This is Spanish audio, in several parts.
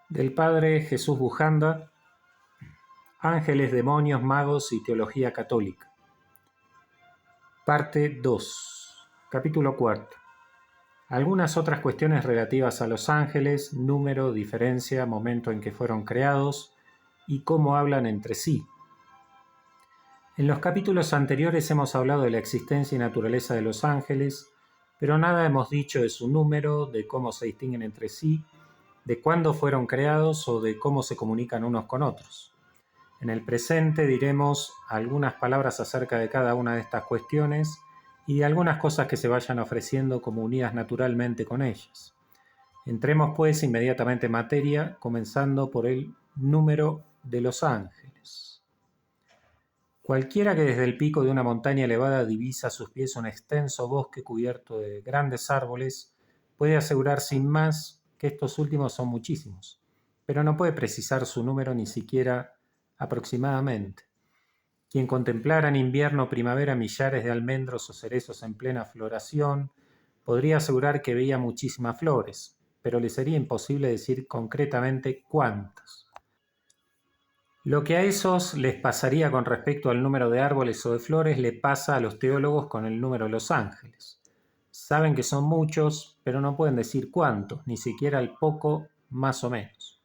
Del padre Jesús Bujanda, Ángeles, demonios, magos y teología católica. Parte 2. Capítulo 4. Algunas otras cuestiones relativas a los ángeles, número, diferencia, momento en que fueron creados y cómo hablan entre sí. En los capítulos anteriores hemos hablado de la existencia y naturaleza de los ángeles, pero nada hemos dicho de su número, de cómo se distinguen entre sí, de cuándo fueron creados o de cómo se comunican unos con otros. En el presente diremos algunas palabras acerca de cada una de estas cuestiones y de algunas cosas que se vayan ofreciendo como unidas naturalmente con ellas. Entremos pues inmediatamente en materia, comenzando por el número de los ángeles. Cualquiera que desde el pico de una montaña elevada divisa a sus pies un extenso bosque cubierto de grandes árboles, puede asegurar sin más que estos últimos son muchísimos, pero no puede precisar su número ni siquiera aproximadamente. Quien contemplara en invierno o primavera millares de almendros o cerezos en plena floración, podría asegurar que veía muchísimas flores, pero le sería imposible decir concretamente cuántas. Lo que a esos les pasaría con respecto al número de árboles o de flores le pasa a los teólogos con el número de los ángeles. Saben que son muchos, pero no pueden decir cuántos, ni siquiera el poco más o menos.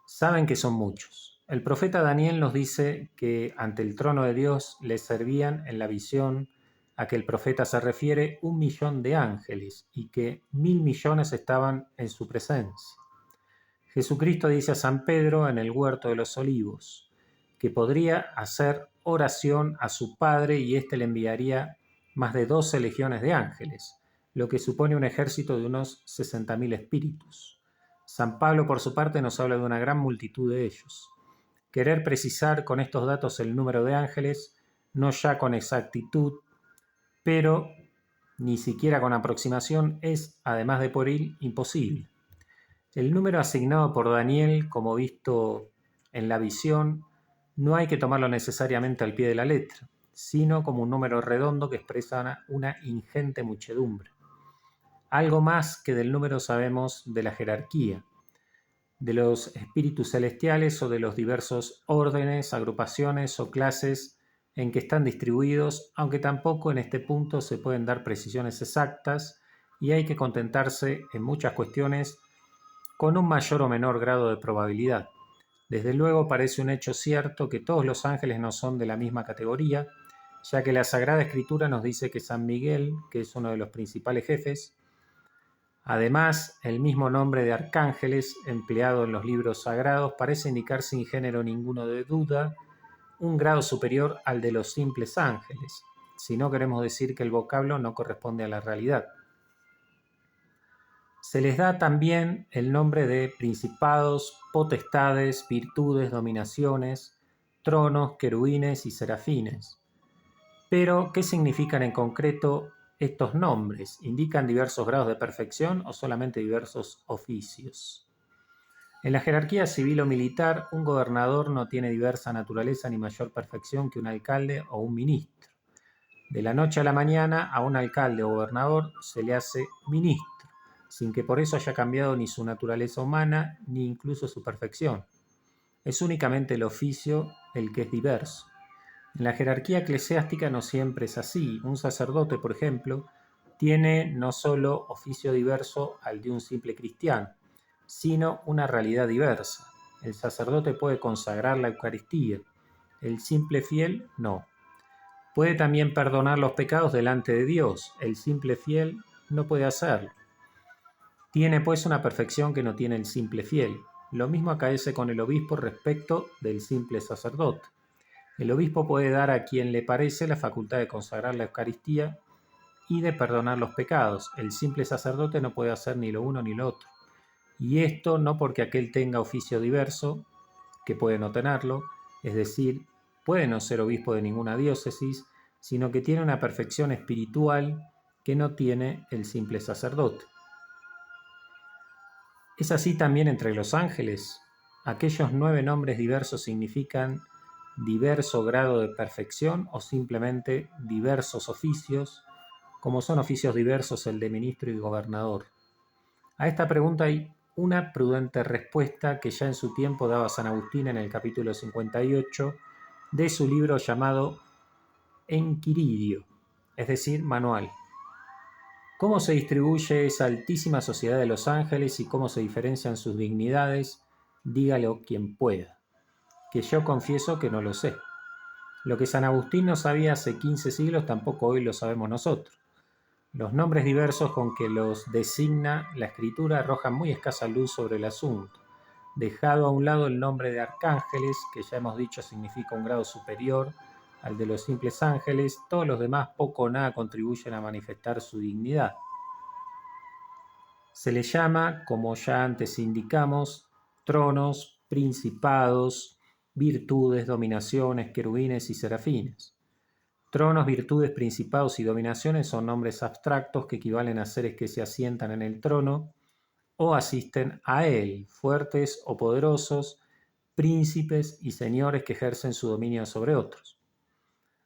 Saben que son muchos. El profeta Daniel nos dice que ante el trono de Dios le servían en la visión a que el profeta se refiere 1.000.000 de ángeles y que 1.000.000.000 estaban en su presencia. Jesucristo dice a San Pedro en el huerto de los olivos que podría hacer oración a su Padre y éste le enviaría más de 12 legiones de ángeles, lo que supone un ejército de unos 60.000 espíritus. San Pablo, por su parte, nos habla de una gran multitud de ellos. Querer precisar con estos datos el número de ángeles, no ya con exactitud, pero ni siquiera con aproximación, es, además de pueril, imposible. El número asignado por Daniel, como visto en la visión, no hay que tomarlo necesariamente al pie de la letra, sino como un número redondo que expresa una ingente muchedumbre. Algo más que del número sabemos de la jerarquía, de los espíritus celestiales o de los diversos órdenes, agrupaciones o clases en que están distribuidos, aunque tampoco en este punto se pueden dar precisiones exactas y hay que contentarse en muchas cuestiones con un mayor o menor grado de probabilidad. Desde luego parece un hecho cierto que todos los ángeles no son de la misma categoría, ya que la Sagrada Escritura nos dice que San Miguel, que es uno de los principales jefes, además, el mismo nombre de arcángeles empleado en los libros sagrados parece indicar sin género ninguno de duda un grado superior al de los simples ángeles, si no queremos decir que el vocablo no corresponde a la realidad. Se les da también el nombre de principados, potestades, virtudes, dominaciones, tronos, querubines y serafines. Pero, ¿qué significan en concreto estos nombres? ¿Indican diversos grados de perfección o solamente diversos oficios? En la jerarquía civil o militar, un gobernador no tiene diversa naturaleza ni mayor perfección que un alcalde o un ministro. De la noche a la mañana, a un alcalde o gobernador se le hace ministro, sin que por eso haya cambiado ni su naturaleza humana ni incluso su perfección. Es únicamente el oficio el que es diverso. En la jerarquía eclesiástica no siempre es así. Un sacerdote, por ejemplo, tiene no solo oficio diverso al de un simple cristiano, sino una realidad diversa. El sacerdote puede consagrar la Eucaristía, el simple fiel no. Puede también perdonar los pecados delante de Dios, el simple fiel no puede hacerlo. Tiene pues una perfección que no tiene el simple fiel. Lo mismo acaece con el obispo respecto del simple sacerdote. El obispo puede dar a quien le parece la facultad de consagrar la Eucaristía y de perdonar los pecados. El simple sacerdote no puede hacer ni lo uno ni lo otro. Y esto no porque aquel tenga oficio diverso, que puede no tenerlo, es decir, puede no ser obispo de ninguna diócesis, sino que tiene una perfección espiritual que no tiene el simple sacerdote. Es así también entre los ángeles. Aquellos 9 nombres diversos significan diverso grado de perfección o simplemente diversos oficios, como son oficios diversos el de ministro y gobernador. A esta pregunta hay una prudente respuesta que ya en su tiempo daba San Agustín en el capítulo 58 de su libro llamado Enquiridio, es decir, Manual. ¿Cómo se distribuye esa altísima sociedad de los ángeles y cómo se diferencian sus dignidades? Dígalo quien pueda, que yo confieso que no lo sé. Lo que San Agustín no sabía hace 15 siglos tampoco hoy lo sabemos nosotros. Los nombres diversos con que los designa la escritura arrojan muy escasa luz sobre el asunto. Dejado a un lado el nombre de arcángeles, que ya hemos dicho significa un grado superior al de los simples ángeles, todos los demás poco o nada contribuyen a manifestar su dignidad. Se les llama, como ya antes indicamos, tronos, principados, virtudes, dominaciones, querubines y serafines. Tronos, virtudes, principados y dominaciones son nombres abstractos que equivalen a seres que se asientan en el trono o asisten a él, fuertes o poderosos, príncipes y señores que ejercen su dominio sobre otros.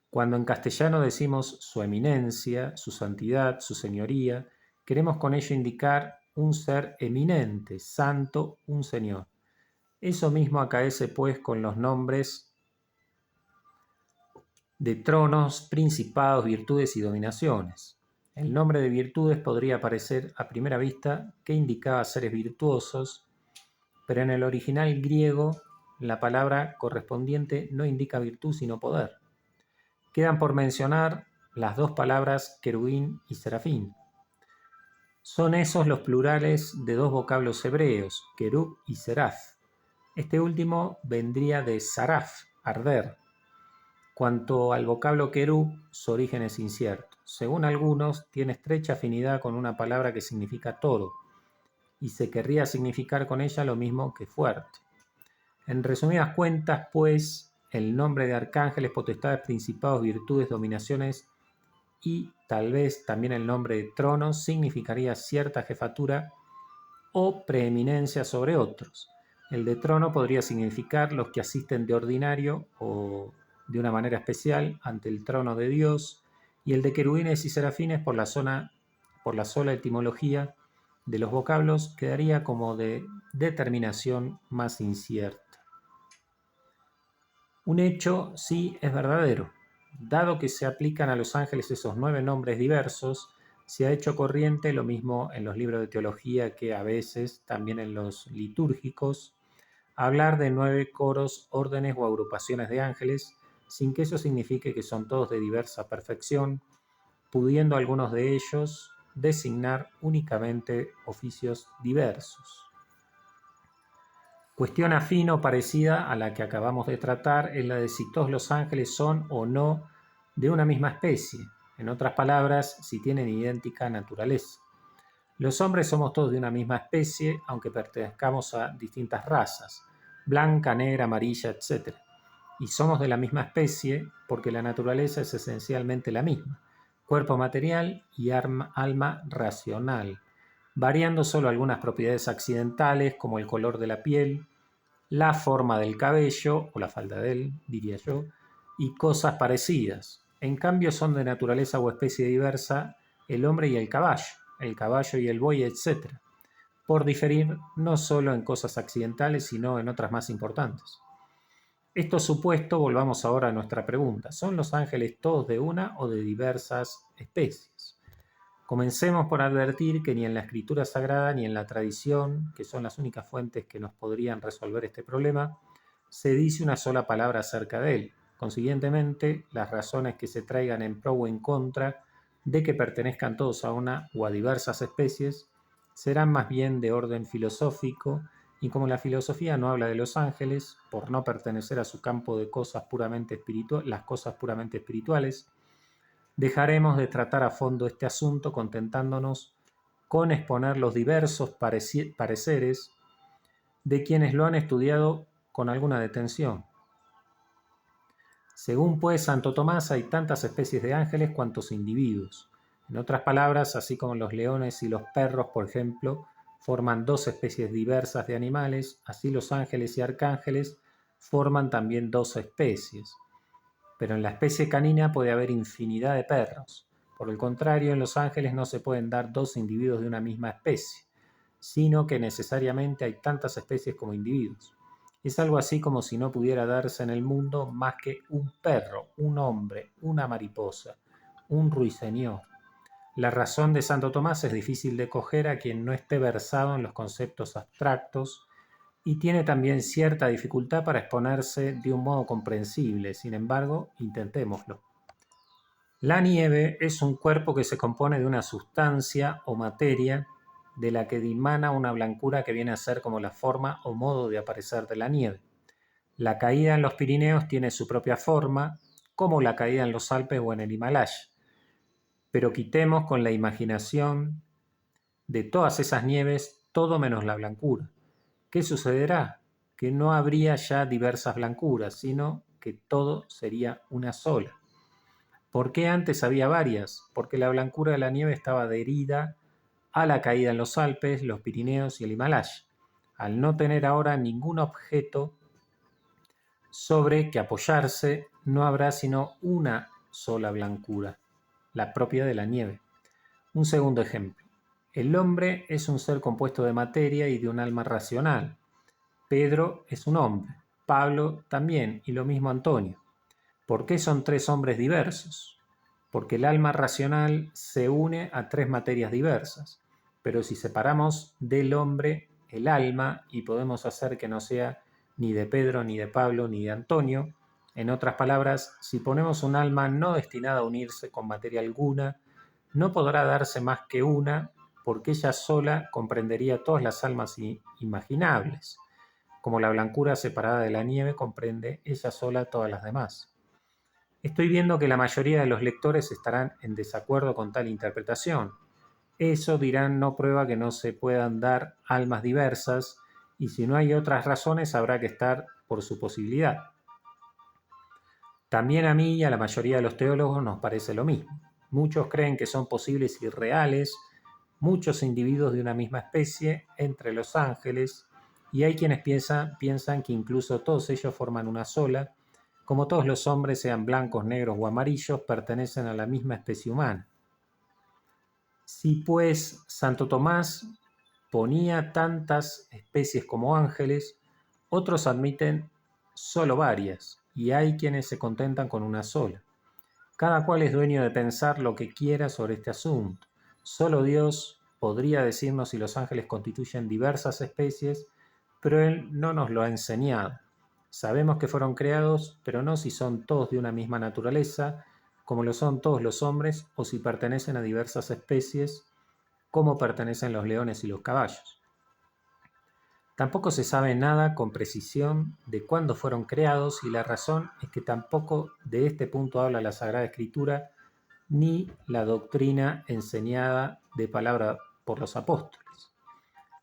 Cuando en castellano decimos su eminencia, su santidad, su señoría, queremos con ello indicar un ser eminente, santo, un señor. Eso mismo acaece pues con los nombres de tronos, principados, virtudes y dominaciones. El nombre de virtudes podría parecer a primera vista que indicaba seres virtuosos, pero en el original griego la palabra correspondiente no indica virtud sino poder. Quedan por mencionar las dos palabras querubín y serafín. Son esos los plurales de dos vocablos hebreos, querub y seraf. Este último vendría de saraf, arder. Cuanto al vocablo querub, su origen es incierto. Según algunos, tiene estrecha afinidad con una palabra que significa toro, y se querría significar con ella lo mismo que fuerte. En resumidas cuentas, pues, el nombre de arcángeles, potestades, principados, virtudes, dominaciones y tal vez también el nombre de trono significaría cierta jefatura o preeminencia sobre otros. El de trono podría significar los que asisten de ordinario o de una manera especial ante el trono de Dios, y el de querubines y serafines por la sola etimología de los vocablos quedaría como de determinación más incierta. Un hecho sí es verdadero. Dado que se aplican a los ángeles esos 9 nombres diversos, se ha hecho corriente lo mismo en los libros de teología que a veces también en los litúrgicos, hablar de 9 coros, órdenes o agrupaciones de ángeles, sin que eso signifique que son todos de diversa perfección, pudiendo algunos de ellos designar únicamente oficios diversos. Cuestión afín o parecida a la que acabamos de tratar es la de si todos los ángeles son o no de una misma especie, en otras palabras, si tienen idéntica naturaleza. Los hombres somos todos de una misma especie, aunque pertenezcamos a distintas razas, blanca, negra, amarilla, etc. Y somos de la misma especie porque la naturaleza es esencialmente la misma, cuerpo material y alma racional, variando solo algunas propiedades accidentales como el color de la piel, la forma del cabello, o la falda de él, diría yo, y cosas parecidas. En cambio son de naturaleza o especie diversa el hombre y el caballo y el buey, etc., por diferir no solo en cosas accidentales, sino en otras más importantes. Esto supuesto, volvamos ahora a nuestra pregunta. ¿Son los ángeles todos de una o de diversas especies? Comencemos por advertir que ni en la escritura sagrada ni en la tradición, que son las únicas fuentes que nos podrían resolver este problema, se dice una sola palabra acerca de él. Consiguientemente, las razones que se traigan en pro o en contra de que pertenezcan todos a una o a diversas especies serán más bien de orden filosófico, y como la filosofía no habla de los ángeles, por no pertenecer a su campo de cosas puramente las cosas puramente espirituales, dejaremos de tratar a fondo este asunto contentándonos con exponer los diversos pareceres de quienes lo han estudiado con alguna detención. Según pues Santo Tomás, hay tantas especies de ángeles cuantos individuos. En otras palabras, así como los leones y los perros, por ejemplo, forman 2 especies diversas de animales, así los ángeles y arcángeles forman también 2 especies. Pero en la especie canina puede haber infinidad de perros. Por el contrario, en los ángeles no se pueden dar 2 individuos de una misma especie. sino que necesariamente hay tantas especies como individuos. Es algo así como si no pudiera darse en el mundo más que un perro, un hombre, una mariposa, un ruiseñor. La razón de Santo Tomás es difícil de coger a quien no esté versado en los conceptos abstractos y tiene también cierta dificultad para exponerse de un modo comprensible. Sin embargo, intentémoslo. La nieve es un cuerpo que se compone de una sustancia o materia de la que dimana una blancura que viene a ser como la forma o modo de aparecer de la nieve. La caída en los Pirineos tiene su propia forma, como la caída en los Alpes o en el Himalaya. Pero quitemos con la imaginación de todas esas nieves todo menos la blancura. ¿Qué sucederá? Que no habría ya diversas blancuras, sino que todo sería una sola. ¿Por qué antes había varias? Porque la blancura de la nieve estaba adherida a la caída en los Alpes, los Pirineos y el Himalaya. Al no tener ahora ningún objeto sobre que apoyarse, no habrá sino una sola blancura, la propia de la nieve. Un segundo ejemplo. El hombre es un ser compuesto de materia y de un alma racional. Pedro es un hombre, Pablo también, y lo mismo Antonio. ¿Por qué son tres hombres diversos? Porque el alma racional se une a tres materias diversas. Pero si separamos del hombre el alma y podemos hacer que no sea ni de Pedro, ni de Pablo, ni de Antonio, en otras palabras, si ponemos un alma no destinada a unirse con materia alguna, no podrá darse más que una, porque ella sola comprendería todas las almas imaginables, como la blancura separada de la nieve comprende ella sola todas las demás. Estoy viendo que la mayoría de los lectores estarán en desacuerdo con tal interpretación. Eso, dirán, no prueba que no se puedan dar almas diversas, y si no hay otras razones habrá que estar por su posibilidad. También a mí y a la mayoría de los teólogos nos parece lo mismo. Muchos creen que son posibles y reales muchos individuos de una misma especie entre los ángeles, y hay quienes piensan que incluso todos ellos forman una sola, como todos los hombres, sean blancos, negros o amarillos, pertenecen a la misma especie humana. Si pues Santo Tomás ponía tantas especies como ángeles, otros admiten solo varias, y hay quienes se contentan con una sola. Cada cual es dueño de pensar lo que quiera sobre este asunto. Solo Dios podría decirnos si los ángeles constituyen diversas especies, pero Él no nos lo ha enseñado. Sabemos que fueron creados, pero no si son todos de una misma naturaleza, como lo son todos los hombres, o si pertenecen a diversas especies, como pertenecen los leones y los caballos. Tampoco se sabe nada con precisión de cuándo fueron creados, y la razón es que tampoco de este punto habla la Sagrada Escritura ni la doctrina enseñada de palabra por los apóstoles.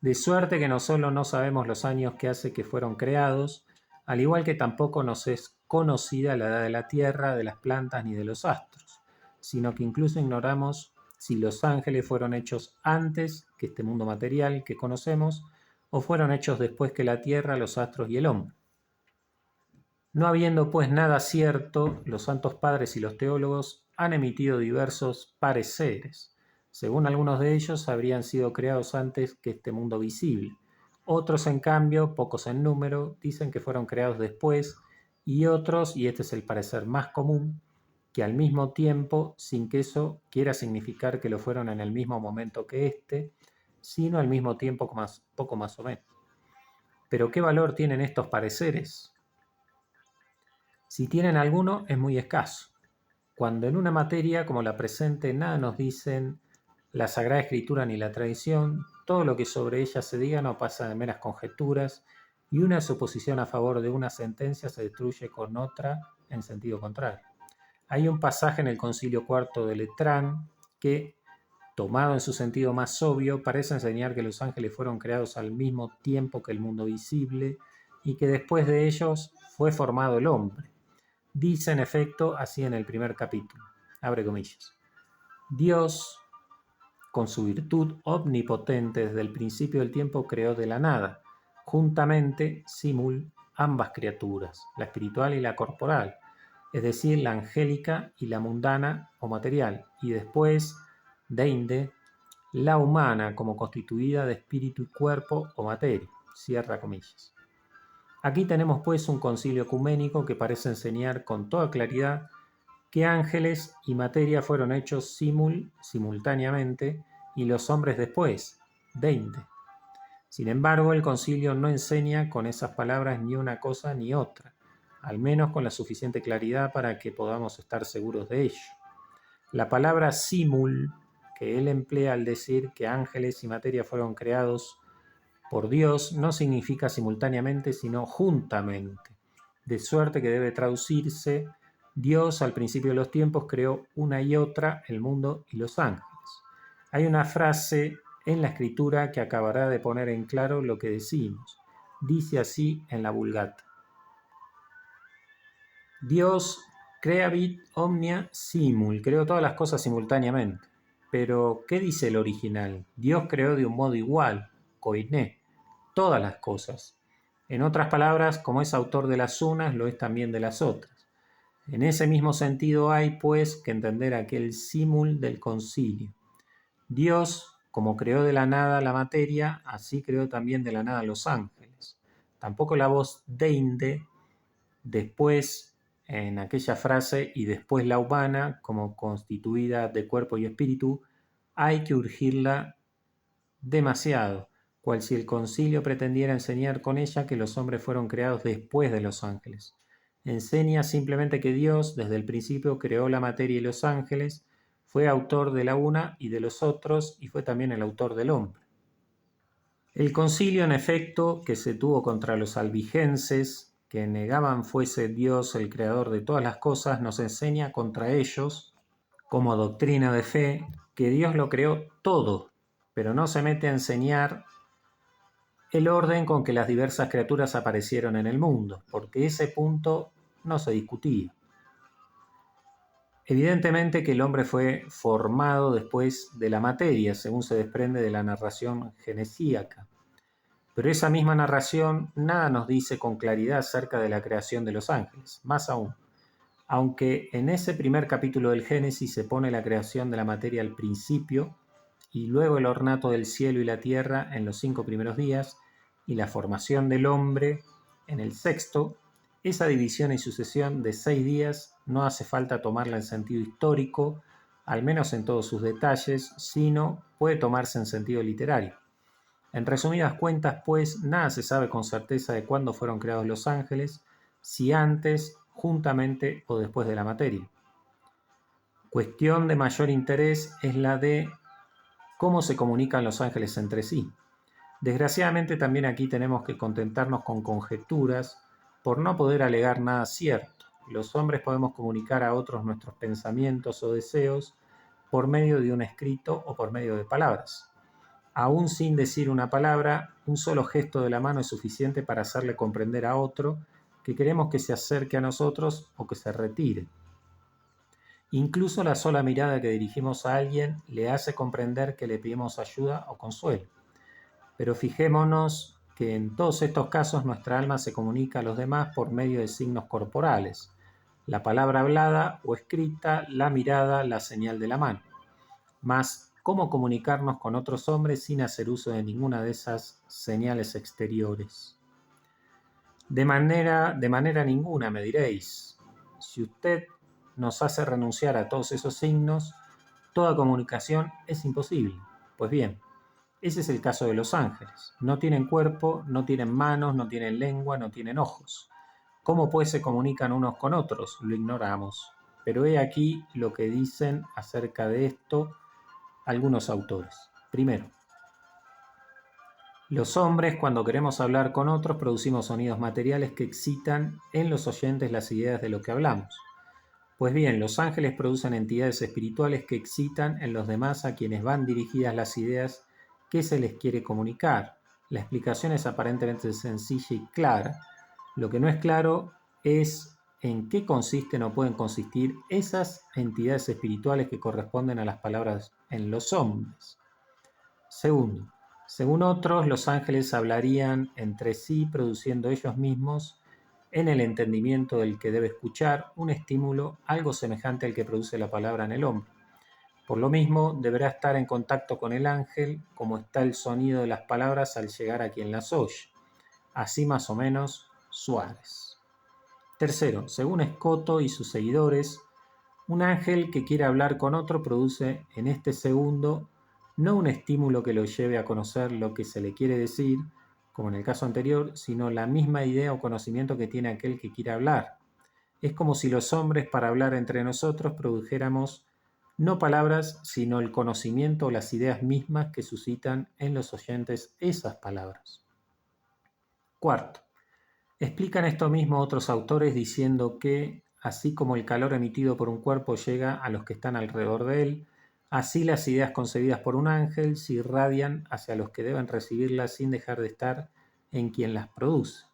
De suerte que no solo no sabemos los años que hace que fueron creados, al igual que tampoco nos es conocida la edad de la tierra, de las plantas ni de los astros, sino que incluso ignoramos si los ángeles fueron hechos antes que este mundo material que conocemos, o fueron hechos después que la tierra, los astros y el hombre. No habiendo pues nada cierto, los santos padres y los teólogos han emitido diversos pareceres. Según algunos de ellos, habrían sido creados antes que este mundo visible. Otros, en cambio, pocos en número, dicen que fueron creados después, y otros, y este es el parecer más común, que al mismo tiempo, sin que eso quiera significar que lo fueron en el mismo momento que este, sino al mismo tiempo, poco más o menos. Pero ¿qué valor tienen estos pareceres? Si tienen alguno, es muy escaso. Cuando en una materia como la presente nada nos dicen la Sagrada Escritura ni la tradición, todo lo que sobre ella se diga no pasa de meras conjeturas, y una suposición a favor de una sentencia se destruye con otra en sentido contrario. Hay un pasaje en el Concilio IV de Letrán que, tomado en su sentido más obvio, parece enseñar que los ángeles fueron creados al mismo tiempo que el mundo visible y que después de ellos fue formado el hombre. Dice en efecto así en el primer capítulo, abre comillas: Dios, con su virtud omnipotente desde el principio del tiempo, creó de la nada, juntamente, simul, ambas criaturas, la espiritual y la corporal, es decir, la angélica y la mundana o material, y después, deinde, la humana como constituida de espíritu y cuerpo o materia. Cierra comillas. Aquí tenemos pues un concilio ecuménico que parece enseñar con toda claridad que ángeles y materia fueron hechos simultáneamente y los hombres después, deinde. Sin embargo, el concilio no enseña con esas palabras ni una cosa ni otra, al menos con la suficiente claridad para que podamos estar seguros de ello. La palabra simul, que él emplea al decir que ángeles y materia fueron creados por Dios, no significa simultáneamente, sino juntamente, de suerte que debe traducirse: Dios al principio de los tiempos creó una y otra, el mundo y los ángeles. Hay una frase en la escritura que acabará de poner en claro lo que decimos. Dice así en la Vulgata: Dios creavit omnia simul, creó todas las cosas simultáneamente. Pero, ¿qué dice el original? Dios creó de un modo igual, koiné, todas las cosas. En otras palabras, como es autor de las unas, lo es también de las otras. En ese mismo sentido hay, pues, que entender aquel símul del concilio. Dios, como creó de la nada la materia, así creó también de la nada los ángeles. Tampoco la voz deinde, después en aquella frase, y después la humana, como constituida de cuerpo y espíritu, hay que urgirla demasiado, cual si el concilio pretendiera enseñar con ella que los hombres fueron creados después de los ángeles. Enseña simplemente que Dios, desde el principio, creó la materia y los ángeles, fue autor de la una y de los otros, y fue también el autor del hombre. El concilio, en efecto, que se tuvo contra los albigenses, que negaban fuese Dios el creador de todas las cosas, nos enseña contra ellos, como doctrina de fe, que Dios lo creó todo, pero no se mete a enseñar el orden con que las diversas criaturas aparecieron en el mundo, porque ese punto no se discutía. Evidentemente que el hombre fue formado después de la materia, según se desprende de la narración genesíaca. Pero esa misma narración nada nos dice con claridad acerca de la creación de los ángeles. Más aún, aunque en ese primer capítulo del Génesis se pone la creación de la materia al principio, y luego el ornato del cielo y la tierra en los 5 primeros días, y la formación del hombre en el sexto, esa división y sucesión de 6 días no hace falta tomarla en sentido histórico, al menos en todos sus detalles, sino puede tomarse en sentido literario. En resumidas cuentas, pues, nada se sabe con certeza de cuándo fueron creados los ángeles, si antes, juntamente o después de la materia. Cuestión de mayor interés es la de cómo se comunican los ángeles entre sí. Desgraciadamente también aquí tenemos que contentarnos con conjeturas por no poder alegar nada cierto. Los hombres podemos comunicar a otros nuestros pensamientos o deseos por medio de un escrito o por medio de palabras. Aún sin decir una palabra, un solo gesto de la mano es suficiente para hacerle comprender a otro que queremos que se acerque a nosotros o que se retire. Incluso la sola mirada que dirigimos a alguien le hace comprender que le pedimos ayuda o consuelo. Pero fijémonos que en todos estos casos nuestra alma se comunica a los demás por medio de signos corporales, la palabra hablada o escrita, la mirada, la señal de la mano. Mas, ¿cómo comunicarnos con otros hombres sin hacer uso de ninguna de esas señales exteriores? De manera ninguna, me diréis. Si usted nos hace renunciar a todos esos signos, toda comunicación es imposible. Pues bien, ese es el caso de los ángeles. No tienen cuerpo, no tienen manos, no tienen lengua, no tienen ojos. ¿Cómo pues se comunican unos con otros? Lo ignoramos. Pero he aquí lo que dicen acerca de esto algunos autores. Primero, los hombres, cuando queremos hablar con otros, producimos sonidos materiales que excitan en los oyentes las ideas de lo que hablamos. Pues bien, los ángeles producen entidades espirituales que excitan en los demás a quienes van dirigidas las ideas que se les quiere comunicar. La explicación es aparentemente sencilla y clara. Lo que no es claro es en qué consisten o pueden consistir esas entidades espirituales que corresponden a las palabras en los hombres. Segundo, según otros, los ángeles hablarían entre sí, produciendo ellos mismos, en el entendimiento del que debe escuchar, un estímulo algo semejante al que produce la palabra en el hombre. Por lo mismo, deberá estar en contacto con el ángel como está el sonido de las palabras al llegar a quien las oye. Así más o menos Suárez. Tercero, según Escoto y sus seguidores, un ángel que quiere hablar con otro produce en este segundo no un estímulo que lo lleve a conocer lo que se le quiere decir, como en el caso anterior, sino la misma idea o conocimiento que tiene aquel que quiere hablar. Es como si los hombres, para hablar entre nosotros, produjéramos no palabras, sino el conocimiento o las ideas mismas que suscitan en los oyentes esas palabras. Cuarto, explican esto mismo otros autores diciendo que, así como el calor emitido por un cuerpo llega a los que están alrededor de él, así las ideas concebidas por un ángel se irradian hacia los que deben recibirlas sin dejar de estar en quien las produce.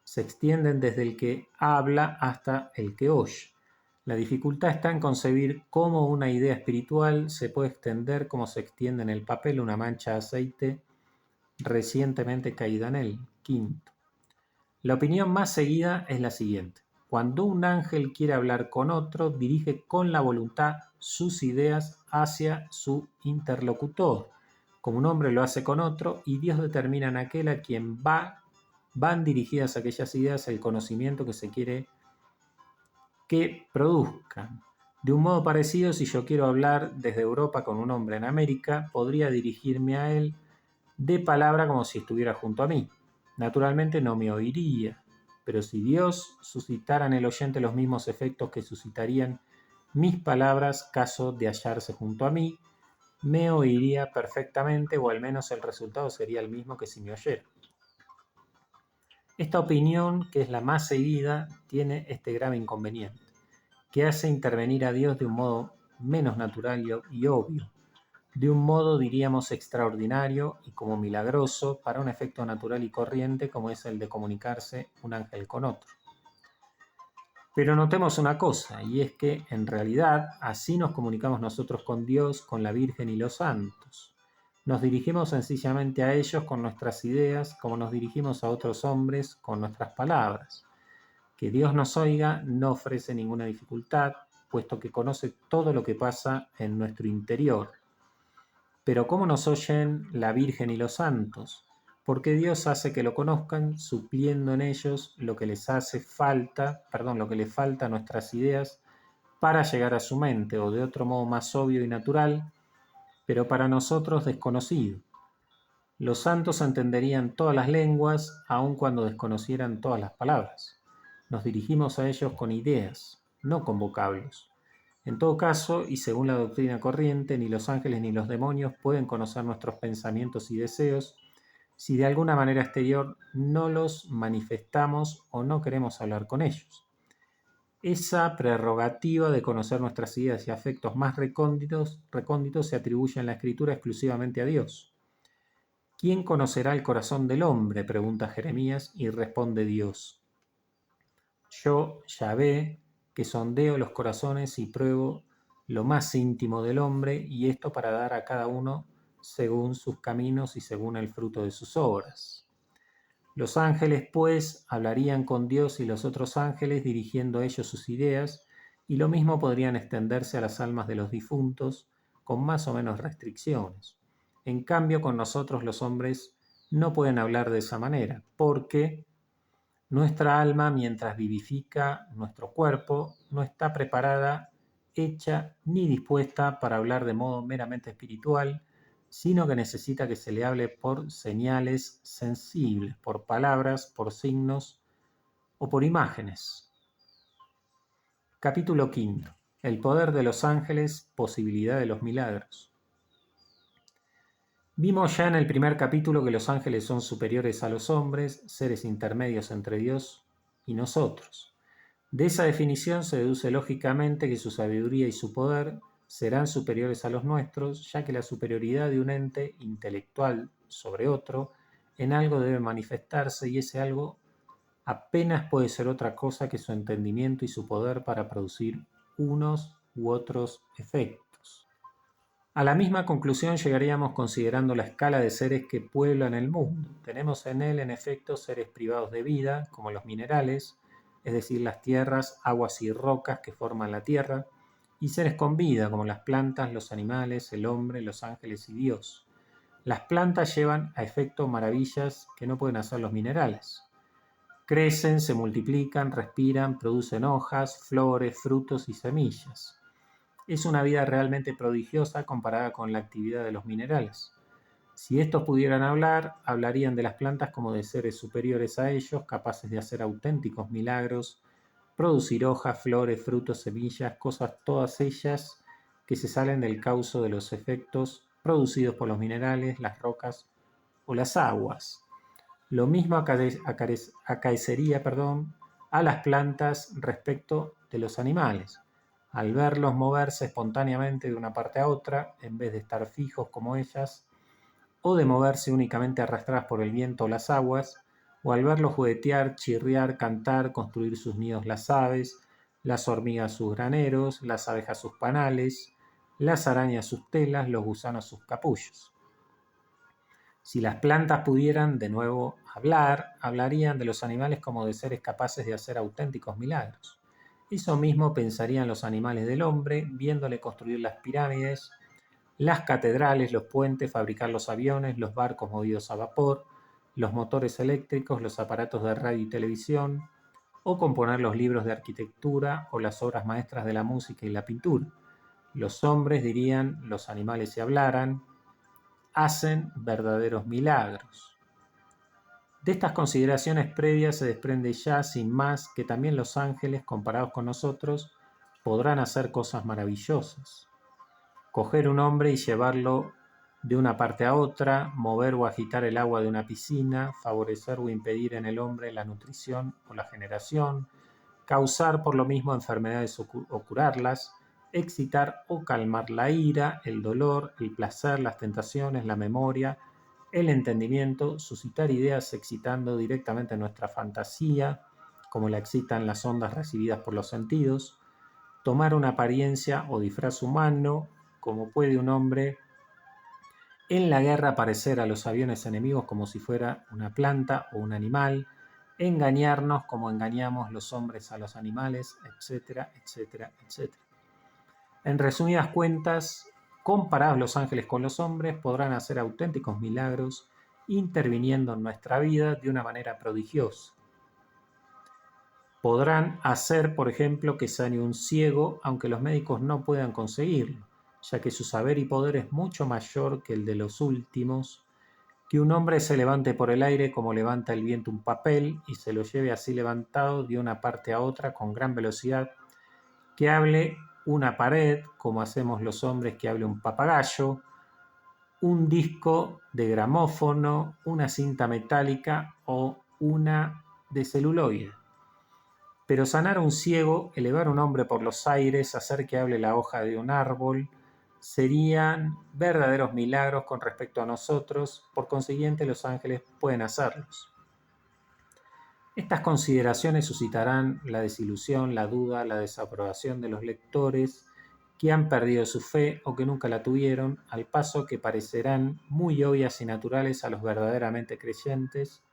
Se extienden desde el que habla hasta el que oye. La dificultad está en concebir cómo una idea espiritual se puede extender como se extiende en el papel una mancha de aceite recientemente caída en él. Quinto. La opinión más seguida es la siguiente. Cuando un ángel quiere hablar con otro, dirige con la voluntad sus ideas hacia su interlocutor, como un hombre lo hace con otro, y Dios determina en aquel a quien van dirigidas aquellas ideas el conocimiento que se quiere que produzcan. De un modo parecido, si yo quiero hablar desde Europa con un hombre en América, podría dirigirme a él de palabra como si estuviera junto a mí. Naturalmente no me oiría, pero si Dios suscitara en el oyente los mismos efectos que suscitarían mis palabras caso de hallarse junto a mí, me oiría perfectamente, o al menos el resultado sería el mismo que si me oyera. Esta opinión, que es la más seguida, tiene este grave inconveniente, que hace intervenir a Dios de un modo menos natural y obvio, de un modo diríamos extraordinario y como milagroso para un efecto natural y corriente como es el de comunicarse un ángel con otro. Pero notemos una cosa, y es que en realidad así nos comunicamos nosotros con Dios, con la Virgen y los santos. Nos dirigimos sencillamente a ellos con nuestras ideas, como nos dirigimos a otros hombres con nuestras palabras. Que Dios nos oiga no ofrece ninguna dificultad, puesto que conoce todo lo que pasa en nuestro interior. Pero ¿cómo nos oyen la Virgen y los santos? Porque Dios hace que lo conozcan, supliendo en ellos lo que les falta a nuestras ideas para llegar a su mente, o de otro modo más obvio y natural, pero para nosotros desconocido. Los santos entenderían todas las lenguas, aun cuando desconocieran todas las palabras. Nos dirigimos a ellos con ideas, no con vocablos. En todo caso, y según la doctrina corriente, ni los ángeles ni los demonios pueden conocer nuestros pensamientos y deseos si de alguna manera exterior no los manifestamos o no queremos hablar con ellos. Esa prerrogativa de conocer nuestras ideas y afectos más recónditos se atribuye en la Escritura exclusivamente a Dios. ¿Quién conocerá el corazón del hombre?, pregunta Jeremías, y responde Dios. Yo, Yahvé, que sondeo los corazones y pruebo lo más íntimo del hombre, y esto para dar a cada uno según sus caminos y según el fruto de sus obras. Los ángeles, pues, hablarían con Dios y los otros ángeles dirigiendo a ellos sus ideas, y lo mismo podrían extenderse a las almas de los difuntos con más o menos restricciones. En cambio, con nosotros los hombres no pueden hablar de esa manera, porque nuestra alma, mientras vivifica nuestro cuerpo, no está preparada, hecha ni dispuesta para hablar de modo meramente espiritual, sino que necesita que se le hable por señales sensibles, por palabras, por signos o por imágenes. Capítulo 5. El poder de los ángeles, posibilidad de los milagros. Vimos ya en el primer capítulo que los ángeles son superiores a los hombres, seres intermedios entre Dios y nosotros. De esa definición se deduce lógicamente que su sabiduría y su poder serán superiores a los nuestros, ya que la superioridad de un ente intelectual sobre otro en algo debe manifestarse, y ese algo apenas puede ser otra cosa que su entendimiento y su poder para producir unos u otros efectos. A la misma conclusión llegaríamos considerando la escala de seres que pueblan el mundo. Tenemos en él, en efecto, seres privados de vida, como los minerales, es decir, las tierras, aguas y rocas que forman la tierra, y seres con vida, como las plantas, los animales, el hombre, los ángeles y Dios. Las plantas llevan a efecto maravillas que no pueden hacer los minerales. Crecen, se multiplican, respiran, producen hojas, flores, frutos y semillas. Es una vida realmente prodigiosa comparada con la actividad de los minerales. Si estos pudieran hablar, hablarían de las plantas como de seres superiores a ellos, capaces de hacer auténticos milagros, producir hojas, flores, frutos, semillas, cosas todas ellas que se salen del cauce de los efectos producidos por los minerales, las rocas o las aguas. Lo mismo acaecería a las plantas respecto de los animales. Al verlos moverse espontáneamente de una parte a otra, en vez de estar fijos como ellas, o de moverse únicamente arrastradas por el viento o las aguas, o al verlos juguetear, chirriar, cantar, construir sus nidos las aves, las hormigas sus graneros, las abejas sus panales, las arañas sus telas, los gusanos sus capullos. Si las plantas pudieran de nuevo hablar, hablarían de los animales como de seres capaces de hacer auténticos milagros. Eso mismo pensarían los animales del hombre, viéndole construir las pirámides, las catedrales, los puentes, fabricar los aviones, los barcos movidos a vapor, los motores eléctricos, los aparatos de radio y televisión, o componer los libros de arquitectura o las obras maestras de la música y la pintura. Los hombres dirían, los animales si hablaran, hacen verdaderos milagros. De estas consideraciones previas se desprende ya, sin más, que también los ángeles, comparados con nosotros, podrán hacer cosas maravillosas. Coger un hombre y llevarlo de una parte a otra, mover o agitar el agua de una piscina, favorecer o impedir en el hombre la nutrición o la generación, causar por lo mismo enfermedades o curarlas, excitar o calmar la ira, el dolor, el placer, las tentaciones, la memoria, el entendimiento, suscitar ideas excitando directamente nuestra fantasía, como la excitan las ondas recibidas por los sentidos, tomar una apariencia o disfraz humano, como puede un hombre en la guerra aparecer a los aviones enemigos como si fuera una planta o un animal, engañarnos como engañamos los hombres a los animales, etcétera, etcétera, etcétera. En resumidas cuentas, comparados los ángeles con los hombres, podrán hacer auténticos milagros interviniendo en nuestra vida de una manera prodigiosa. Podrán hacer, por ejemplo, que sane un ciego, aunque los médicos no puedan conseguirlo, ya que su saber y poder es mucho mayor que el de los últimos, que un hombre se levante por el aire como levanta el viento un papel y se lo lleve así levantado de una parte a otra con gran velocidad, que hable una pared como hacemos los hombres que hable un papagayo, un disco de gramófono, una cinta metálica o una de celuloide. Pero sanar a un ciego, elevar a un hombre por los aires, hacer que hable la hoja de un árbol, serían verdaderos milagros con respecto a nosotros, por consiguiente los ángeles pueden hacerlos. Estas consideraciones suscitarán la desilusión, la duda, la desaprobación de los lectores que han perdido su fe o que nunca la tuvieron, al paso que parecerán muy obvias y naturales a los verdaderamente creyentes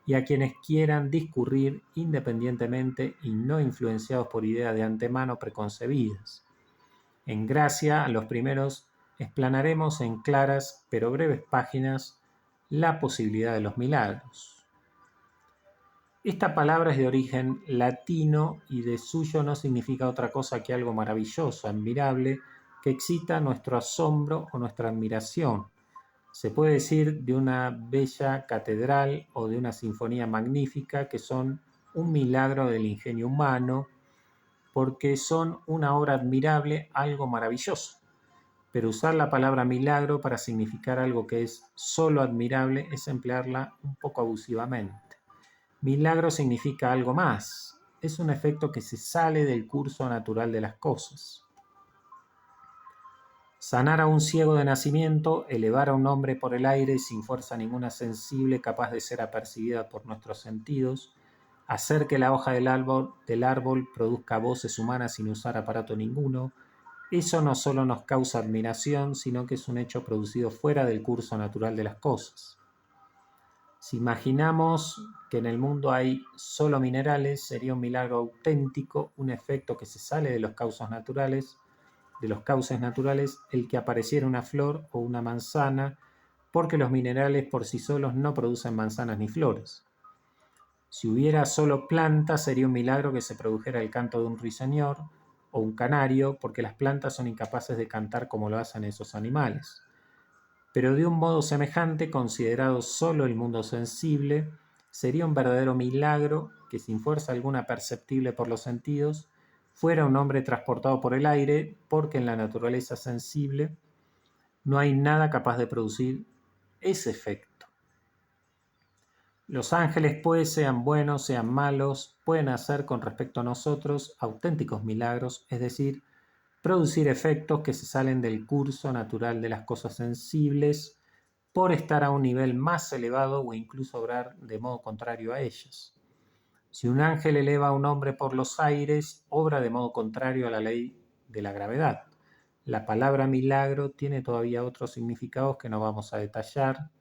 y a quienes quieran discurrir independientemente y no influenciados por ideas de antemano preconcebidas. En gracia a los primeros explanaremos en claras pero breves páginas la posibilidad de los milagros. Esta palabra es de origen latino y de suyo no significa otra cosa que algo maravilloso, admirable, que excita nuestro asombro o nuestra admiración. Se puede decir de una bella catedral o de una sinfonía magnífica que son un milagro del ingenio humano, porque son una obra admirable, algo maravilloso. Pero usar la palabra milagro para significar algo que es solo admirable es emplearla un poco abusivamente. Milagro significa algo más. Es un efecto que se sale del curso natural de las cosas. Sanar a un ciego de nacimiento, elevar a un hombre por el aire sin fuerza ninguna sensible capaz de ser apercibida por nuestros sentidos, hacer que la hoja del árbol produzca voces humanas sin usar aparato ninguno, eso no solo nos causa admiración, sino que es un hecho producido fuera del curso natural de las cosas. Si imaginamos que en el mundo hay solo minerales, sería un milagro auténtico, un efecto que se sale de los causos naturales, de los cauces naturales el que apareciera una flor o una manzana, porque los minerales por sí solos no producen manzanas ni flores. Si hubiera solo plantas, sería un milagro que se produjera el canto de un ruiseñor o un canario, porque las plantas son incapaces de cantar como lo hacen esos animales. Pero de un modo semejante, considerado solo el mundo sensible, sería un verdadero milagro que sin fuerza alguna perceptible por los sentidos, fuera un hombre transportado por el aire, porque en la naturaleza sensible no hay nada capaz de producir ese efecto. Los ángeles, pues, sean buenos, sean malos, pueden hacer con respecto a nosotros auténticos milagros, es decir, producir efectos que se salen del curso natural de las cosas sensibles por estar a un nivel más elevado o incluso obrar de modo contrario a ellas. Si un ángel eleva a un hombre por los aires, obra de modo contrario a la ley de la gravedad. La palabra milagro tiene todavía otros significados que no vamos a detallar.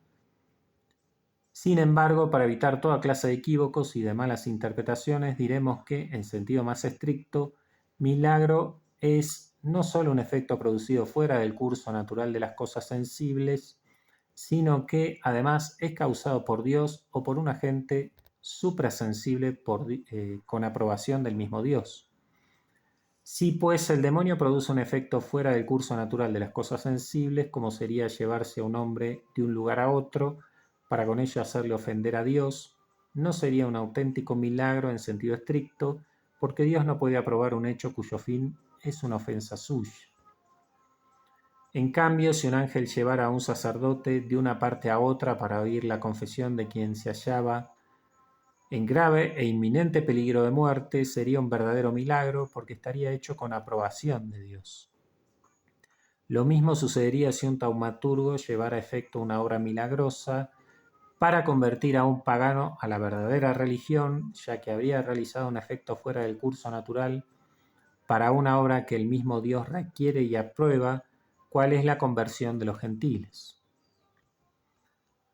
Sin embargo, para evitar toda clase de equívocos y de malas interpretaciones, diremos que, en sentido más estricto, milagro es no solo un efecto producido fuera del curso natural de las cosas sensibles, sino que además es causado por Dios o por un agente suprasensible con aprobación del mismo Dios. Si pues el demonio produce un efecto fuera del curso natural de las cosas sensibles, como sería llevarse a un hombre de un lugar a otro, para con ello hacerle ofender a Dios, no sería un auténtico milagro en sentido estricto, porque Dios no puede aprobar un hecho cuyo fin es una ofensa suya. En cambio, si un ángel llevara a un sacerdote de una parte a otra para oír la confesión de quien se hallaba en grave e inminente peligro de muerte, sería un verdadero milagro porque estaría hecho con aprobación de Dios. Lo mismo sucedería si un taumaturgo llevara a efecto una obra milagrosa para convertir a un pagano a la verdadera religión, ya que habría realizado un efecto fuera del curso natural para una obra que el mismo Dios requiere y aprueba, cuál es la conversión de los gentiles.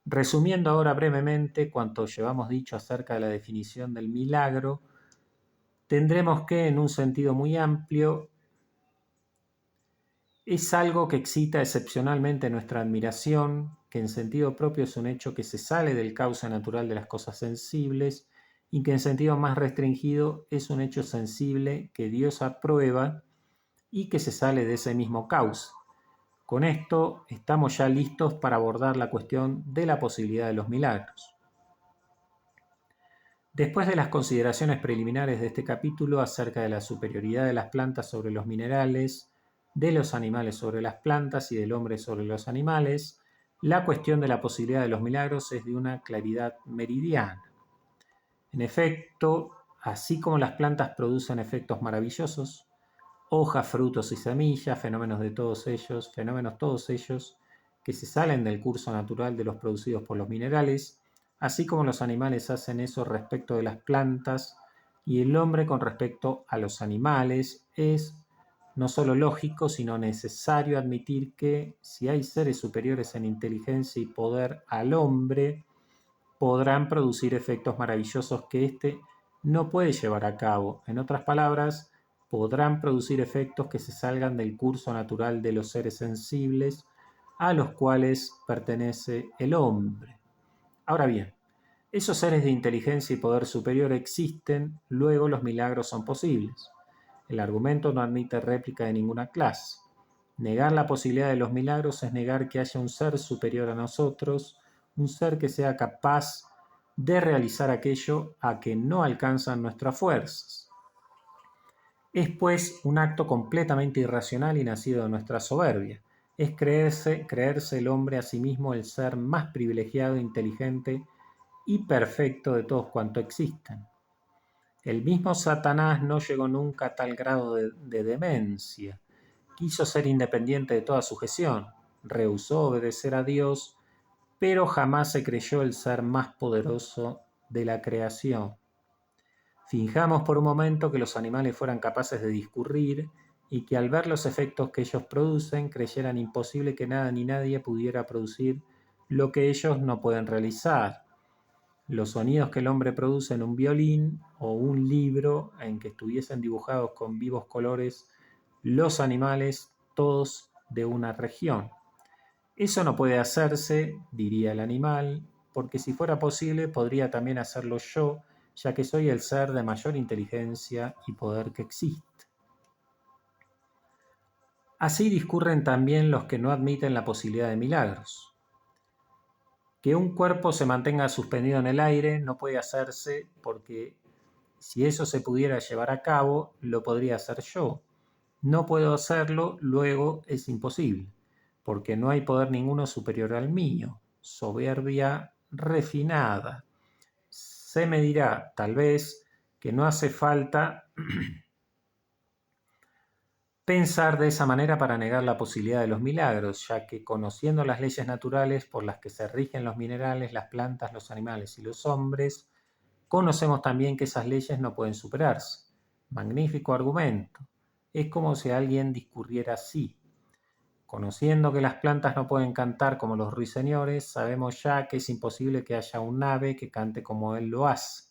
Resumiendo ahora brevemente cuanto llevamos dicho acerca de la definición del milagro, tendremos que, en un sentido muy amplio, es algo que excita excepcionalmente nuestra admiración, que en sentido propio es un hecho que se sale del cauce natural de las cosas sensibles, y que en sentido más restringido es un hecho sensible que Dios aprueba y que se sale de ese mismo cauce. Con esto estamos ya listos para abordar la cuestión de la posibilidad de los milagros. Después de las consideraciones preliminares de este capítulo acerca de la superioridad de las plantas sobre los minerales, de los animales sobre las plantas y del hombre sobre los animales, la cuestión de la posibilidad de los milagros es de una claridad meridiana. En efecto, así como las plantas producen efectos maravillosos, hojas, frutos y semillas, fenómenos todos ellos que se salen del curso natural de los producidos por los minerales, así como los animales hacen eso respecto de las plantas y el hombre con respecto a los animales, es no solo lógico, sino necesario admitir que si hay seres superiores en inteligencia y poder al hombre, podrán producir efectos maravillosos que éste no puede llevar a cabo. En otras palabras, podrán producir efectos que se salgan del curso natural de los seres sensibles a los cuales pertenece el hombre. Ahora bien, esos seres de inteligencia y poder superior existen, luego los milagros son posibles. El argumento no admite réplica de ninguna clase. Negar la posibilidad de los milagros es negar que haya un ser superior a nosotros, un ser que sea capaz de realizar aquello a que no alcanzan nuestras fuerzas. Es pues un acto completamente irracional y nacido de nuestra soberbia. Es creerse el hombre a sí mismo el ser más privilegiado, inteligente y perfecto de todos cuantos existen. El mismo Satanás no llegó nunca a tal grado de demencia. Quiso ser independiente de toda sujeción, rehusó obedecer a Dios, pero jamás se creyó el ser más poderoso de la creación. Finjamos por un momento que los animales fueran capaces de discurrir y que al ver los efectos que ellos producen creyeran imposible que nada ni nadie pudiera producir lo que ellos no pueden realizar. Los sonidos que el hombre produce en un violín o un libro en que estuviesen dibujados con vivos colores los animales todos de una región. Eso no puede hacerse, diría el animal, porque si fuera posible podría también hacerlo yo, ya que soy el ser de mayor inteligencia y poder que existe. Así discurren también los que no admiten la posibilidad de milagros. Que un cuerpo se mantenga suspendido en el aire no puede hacerse porque si eso se pudiera llevar a cabo, lo podría hacer yo. No puedo hacerlo, luego es imposible, porque no hay poder ninguno superior al mío. Soberbia refinada. Se me dirá, tal vez, que no hace falta pensar de esa manera para negar la posibilidad de los milagros, ya que conociendo las leyes naturales por las que se rigen los minerales, las plantas, los animales y los hombres, conocemos también que esas leyes no pueden superarse. Magnífico argumento. Es como si alguien discurriera así. Conociendo que las plantas no pueden cantar como los ruiseñores, sabemos ya que es imposible que haya un ave que cante como él lo hace.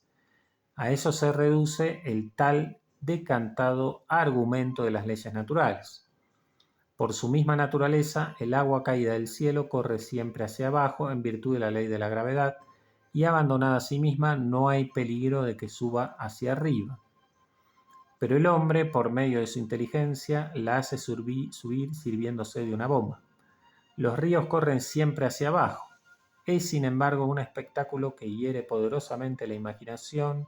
A eso se reduce el tal decantado argumento de las leyes naturales. Por su misma naturaleza, el agua caída del cielo corre siempre hacia abajo en virtud de la ley de la gravedad y abandonada a sí misma no hay peligro de que suba hacia arriba. Pero el hombre, por medio de su inteligencia, la hace subir sirviéndose de una bomba. Los ríos corren siempre hacia abajo. Es, sin embargo, un espectáculo que hiere poderosamente la imaginación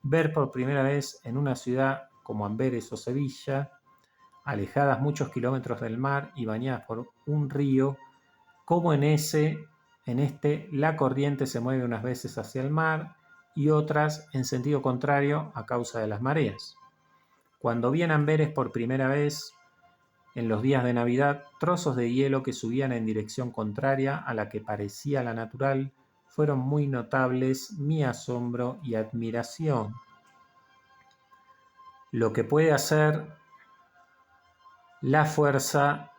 ver por primera vez en una ciudad como Amberes o Sevilla, alejadas muchos kilómetros del mar y bañadas por un río, como en este la corriente se mueve unas veces hacia el mar y otras en sentido contrario a causa de las mareas. Cuando vi en Amberes por primera vez, en los días de Navidad, trozos de hielo que subían en dirección contraria a la que parecía la natural, fueron muy notables mi asombro y admiración. Lo que puede hacer la fuerza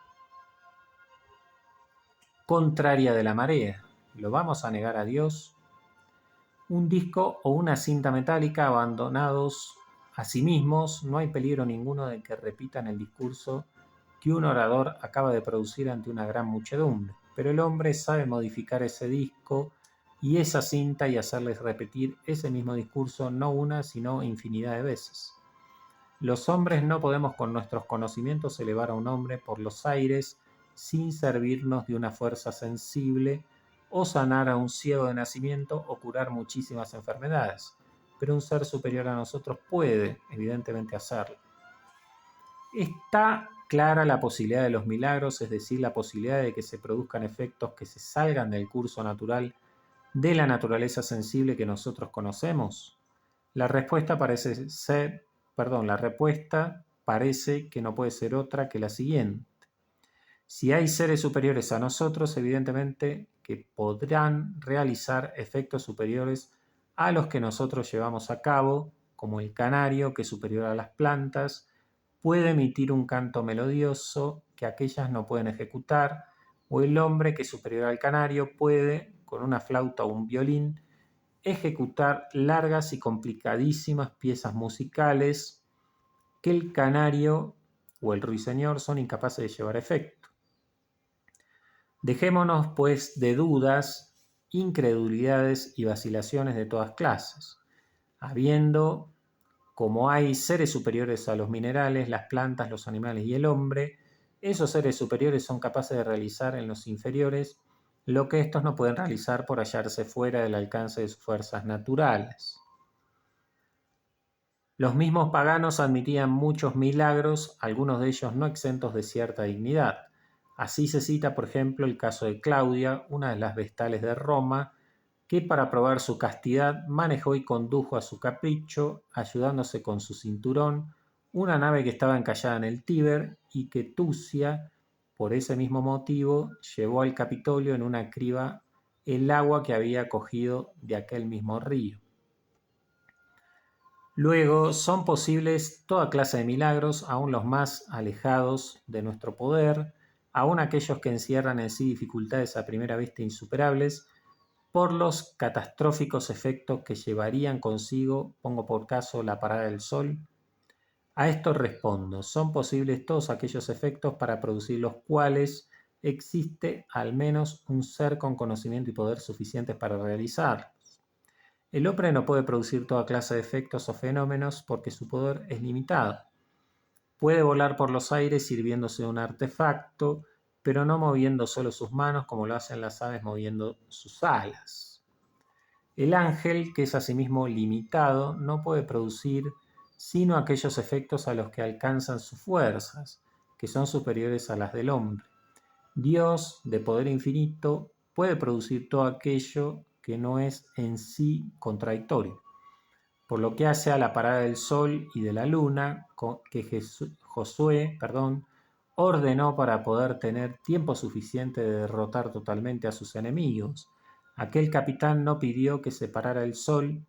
contraria de la marea. ¿Lo vamos a negar a Dios? Un disco o una cinta metálica abandonados a sí mismos, no hay peligro ninguno de que repitan el discurso que un orador acaba de producir ante una gran muchedumbre, pero el hombre sabe modificar ese disco y esa cinta y hacerles repetir ese mismo discurso no una, sino infinidad de veces. Los hombres no podemos con nuestros conocimientos elevar a un hombre por los aires sin servirnos de una fuerza sensible o sanar a un ciego de nacimiento o curar muchísimas enfermedades, pero un ser superior a nosotros puede, evidentemente, hacerlo. Está clara la posibilidad de los milagros, es decir, la posibilidad de que se produzcan efectos que se salgan del curso natural de la naturaleza sensible que nosotros conocemos. La respuesta parece que no puede ser otra que la siguiente. Si hay seres superiores a nosotros, evidentemente que podrán realizar efectos superiores a los que nosotros llevamos a cabo, como el canario, que es superior a las plantas, puede emitir un canto melodioso que aquellas no pueden ejecutar, o el hombre, que es superior al canario, puede, con una flauta o un violín, ejecutar largas y complicadísimas piezas musicales que el canario o el ruiseñor son incapaces de llevar a efecto. Dejémonos, pues, de dudas, incredulidades y vacilaciones de todas clases. Habiendo, como hay seres superiores a los minerales, las plantas, los animales y el hombre, esos seres superiores son capaces de realizar en los inferiores lo que estos no pueden realizar por hallarse fuera del alcance de sus fuerzas naturales. Los mismos paganos admitían muchos milagros, algunos de ellos no exentos de cierta dignidad. Así se cita, por ejemplo, el caso de Claudia, una de las vestales de Roma, que para probar su castidad manejó y condujo a su capricho, ayudándose con su cinturón, una nave que estaba encallada en el Tíber y que Tucia, por ese mismo motivo, llevó al Capitolio en una criba el agua que había cogido de aquel mismo río. Luego, son posibles toda clase de milagros, aun los más alejados de nuestro poder, aun aquellos que encierran en sí dificultades a primera vista insuperables, por los catastróficos efectos que llevarían consigo, pongo por caso la parada del sol, A esto respondo, son posibles todos aquellos efectos para producir los cuales existe al menos un ser con conocimiento y poder suficientes para realizarlos. El hombre no puede producir toda clase de efectos o fenómenos porque su poder es limitado. Puede volar por los aires sirviéndose de un artefacto, pero no moviendo solo sus manos como lo hacen las aves moviendo sus alas. El ángel, que es asimismo limitado, no puede producir sino aquellos efectos a los que alcanzan sus fuerzas, que son superiores a las del hombre. Dios, de poder infinito, puede producir todo aquello que no es en sí contradictorio. Por lo que hace a la parada del sol y de la luna, que Josué ordenó para poder tener tiempo suficiente de derrotar totalmente a sus enemigos. Aquel capitán no pidió que se parara el sol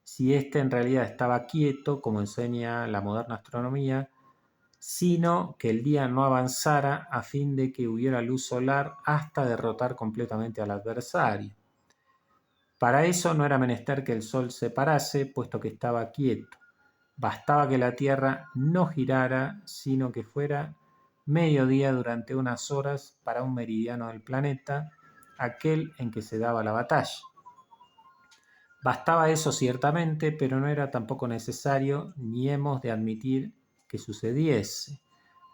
si éste en realidad estaba quieto, como enseña la moderna astronomía, sino que el día no avanzara a fin de que hubiera luz solar hasta derrotar completamente al adversario. Para eso no era menester que el sol se parase, puesto que estaba quieto. Bastaba que la Tierra no girara, sino que fuera mediodía durante unas horas para un meridiano del planeta, aquel en que se daba la batalla. Bastaba eso ciertamente, pero no era tampoco necesario, ni hemos de admitir que sucediese.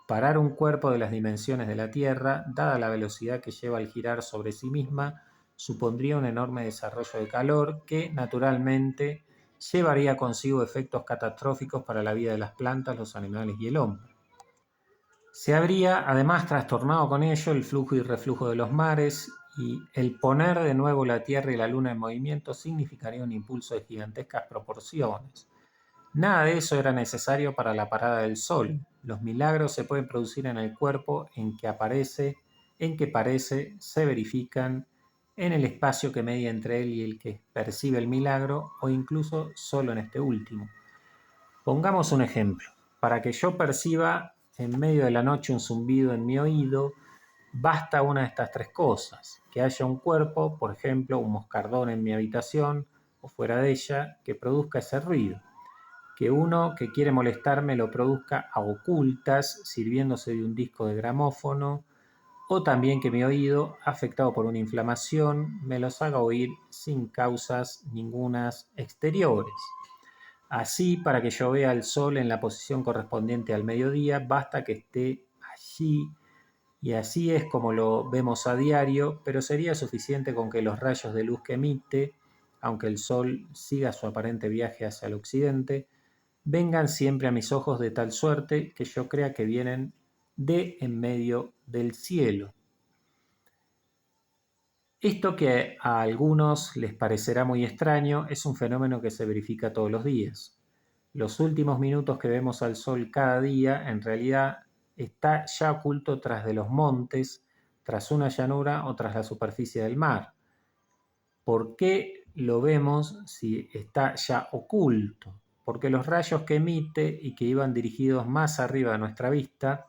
Parar un cuerpo de las dimensiones de la Tierra, dada la velocidad que lleva al girar sobre sí misma, supondría un enorme desarrollo de calor que, naturalmente, llevaría consigo efectos catastróficos para la vida de las plantas, los animales y el hombre. Se habría además trastornado con ello el flujo y reflujo de los mares, y el poner de nuevo la Tierra y la Luna en movimiento significaría un impulso de gigantescas proporciones. Nada de eso era necesario para la parada del Sol. Los milagros se pueden producir en el cuerpo en que parece, se verifican en el espacio que media entre él y el que percibe el milagro, o incluso solo en este último. Pongamos un ejemplo. Para que yo perciba en medio de la noche un zumbido en mi oído, basta una de estas tres cosas: que haya un cuerpo, por ejemplo, un moscardón en mi habitación o fuera de ella, que produzca ese ruido. Que uno que quiere molestarme lo produzca a ocultas, sirviéndose de un disco de gramófono, o también que mi oído, afectado por una inflamación, me los haga oír sin causas ningunas exteriores. Así, para que yo vea el sol en la posición correspondiente al mediodía, basta que esté allí, y así es como lo vemos a diario, pero sería suficiente con que los rayos de luz que emite, aunque el sol siga su aparente viaje hacia el occidente, vengan siempre a mis ojos de tal suerte que yo crea que vienen de en medio del cielo. Esto, que a algunos les parecerá muy extraño, es un fenómeno que se verifica todos los días. Los últimos minutos que vemos al sol cada día, en realidad, está ya oculto tras de los montes, tras una llanura o tras la superficie del mar. ¿Por qué lo vemos si está ya oculto? Porque los rayos que emite y que iban dirigidos más arriba de nuestra vista,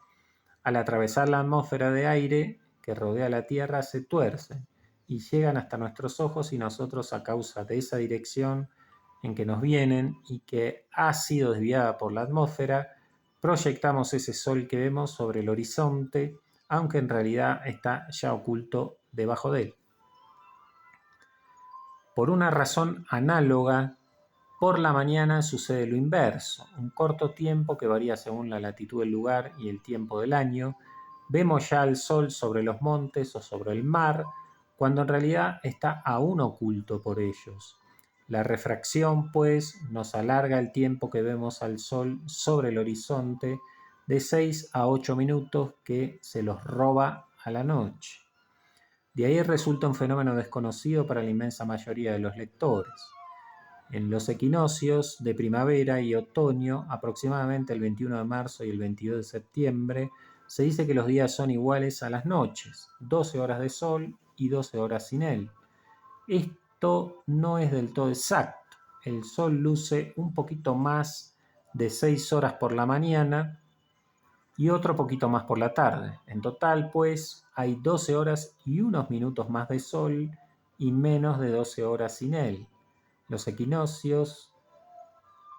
al atravesar la atmósfera de aire que rodea la Tierra, se tuercen y llegan hasta nuestros ojos, y nosotros, a causa de esa dirección en que nos vienen y que ha sido desviada por la atmósfera, proyectamos ese sol que vemos sobre el horizonte, aunque en realidad está ya oculto debajo de él. Por una razón análoga, por la mañana sucede lo inverso. Un corto tiempo, que varía según la latitud del lugar y el tiempo del año, vemos ya el sol sobre los montes o sobre el mar, cuando en realidad está aún oculto por ellos. La refracción, pues, nos alarga el tiempo que vemos al sol sobre el horizonte de 6 a 8 minutos, que se los roba a la noche. De ahí resulta un fenómeno desconocido para la inmensa mayoría de los lectores. En los equinoccios de primavera y otoño, aproximadamente el 21 de marzo y el 22 de septiembre, se dice que los días son iguales a las noches, 12 horas de sol y 12 horas sin él. Esto no es del todo exacto. El sol luce un poquito más de 6 horas por la mañana y otro poquito más por la tarde. En total, pues, hay 12 horas y unos minutos más de sol y menos de 12 horas sin él. Los equinoccios,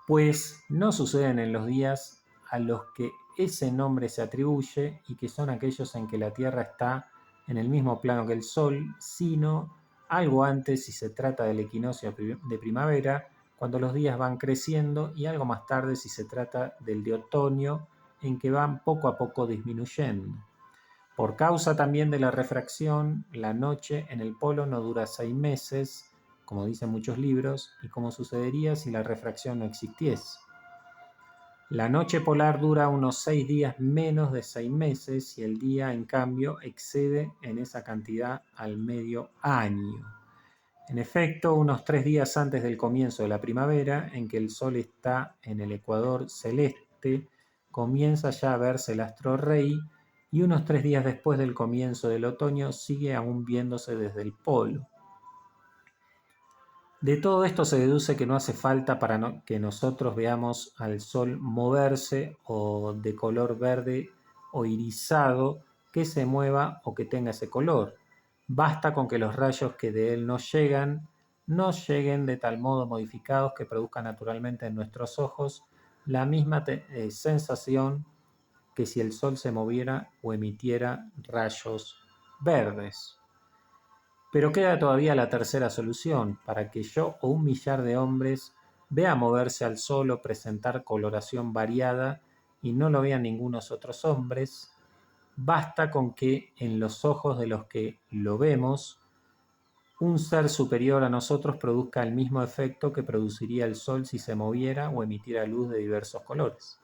pues, no suceden en los días a los que ese nombre se atribuye y que son aquellos en que la Tierra está en el mismo plano que el Sol, sino algo antes si se trata del equinoccio de primavera, cuando los días van creciendo, y algo más tarde si se trata del de otoño, en que van poco a poco disminuyendo. Por causa también de la refracción, la noche en el polo no dura 6 meses, como dicen muchos libros, y como sucedería si la refracción no existiese. La noche polar dura unos 6 días menos de 6 meses y el día, en cambio, excede en esa cantidad al medio año. En efecto, unos 3 días antes del comienzo de la primavera, en que el Sol está en el ecuador celeste, comienza ya a verse el astro rey, y unos 3 días después del comienzo del otoño sigue aún viéndose desde el polo. De todo esto se deduce que no hace falta para que nosotros veamos al Sol moverse o de color verde o irisado, que se mueva o que tenga ese color. Basta con que los rayos que de él nos lleguen de tal modo modificados que produzcan naturalmente en nuestros ojos la misma sensación que si el Sol se moviera o emitiera rayos verdes. Pero queda todavía la tercera solución, para que yo o un millar de hombres vea moverse al Sol o presentar coloración variada y no lo vean ningunos otros hombres. Basta con que en los ojos de los que lo vemos, un ser superior a nosotros produzca el mismo efecto que produciría el Sol si se moviera o emitiera luz de diversos colores.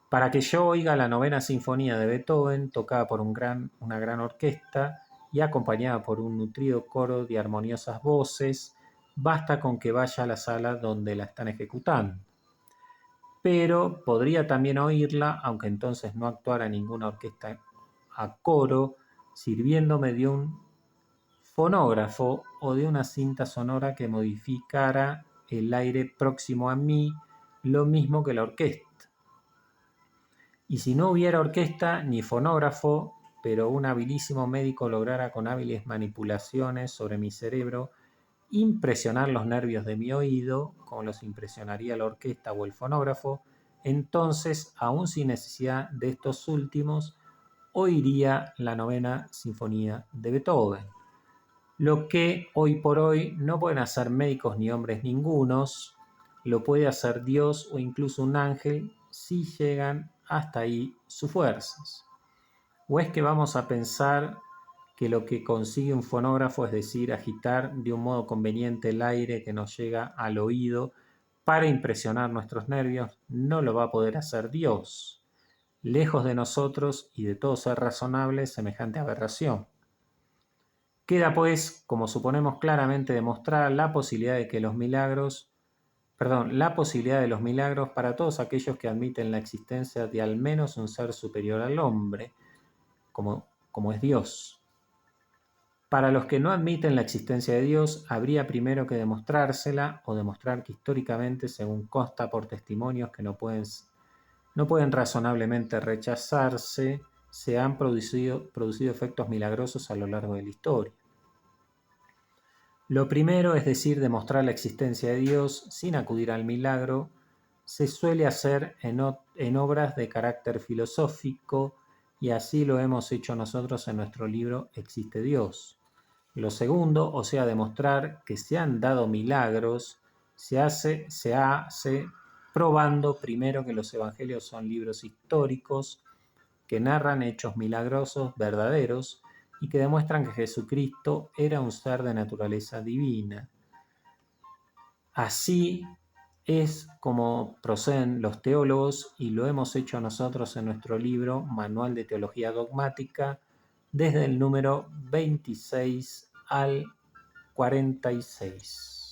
Para que yo oiga la novena sinfonía de Beethoven, tocada por una gran orquesta y acompañada por un nutrido coro de armoniosas voces, basta con que vaya a la sala donde la están ejecutando. Pero podría también oírla, aunque entonces no actuara ninguna orquesta a coro, sirviéndome de un fonógrafo o de una cinta sonora que modificara el aire próximo a mí, lo mismo que la orquesta. Y si no hubiera orquesta ni fonógrafo, pero un habilísimo médico lograra con hábiles manipulaciones sobre mi cerebro impresionar los nervios de mi oído, como los impresionaría la orquesta o el fonógrafo, entonces, aún sin necesidad de estos últimos, oiría la novena sinfonía de Beethoven. Lo que hoy por hoy no pueden hacer médicos ni hombres ningunos, lo puede hacer Dios o incluso un ángel si llegan hasta ahí sus fuerzas. ¿O es que vamos a pensar que lo que consigue un fonógrafo, es decir, agitar de un modo conveniente el aire que nos llega al oído para impresionar nuestros nervios, no lo va a poder hacer Dios? Lejos de nosotros y de todo ser razonable semejante aberración. Queda pues, como suponemos claramente demostrada, la posibilidad de los milagros para todos aquellos que admiten la existencia de al menos un ser superior al hombre, como es Dios. Para los que no admiten la existencia de Dios, habría primero que demostrársela o demostrar que históricamente, según consta por testimonios que no pueden razonablemente rechazarse, se han producido efectos milagrosos a lo largo de la historia. Lo primero, es decir, demostrar la existencia de Dios sin acudir al milagro, se suele hacer en obras de carácter filosófico, y así lo hemos hecho nosotros en nuestro libro Existe Dios. Lo segundo, o sea, demostrar que se han dado milagros, se hace probando primero que los evangelios son libros históricos que narran hechos milagrosos verdaderos y que demuestran que Jesucristo era un ser de naturaleza divina. Así es como proceden los teólogos, y lo hemos hecho nosotros en nuestro libro Manual de Teología Dogmática, desde el número 26 al 46.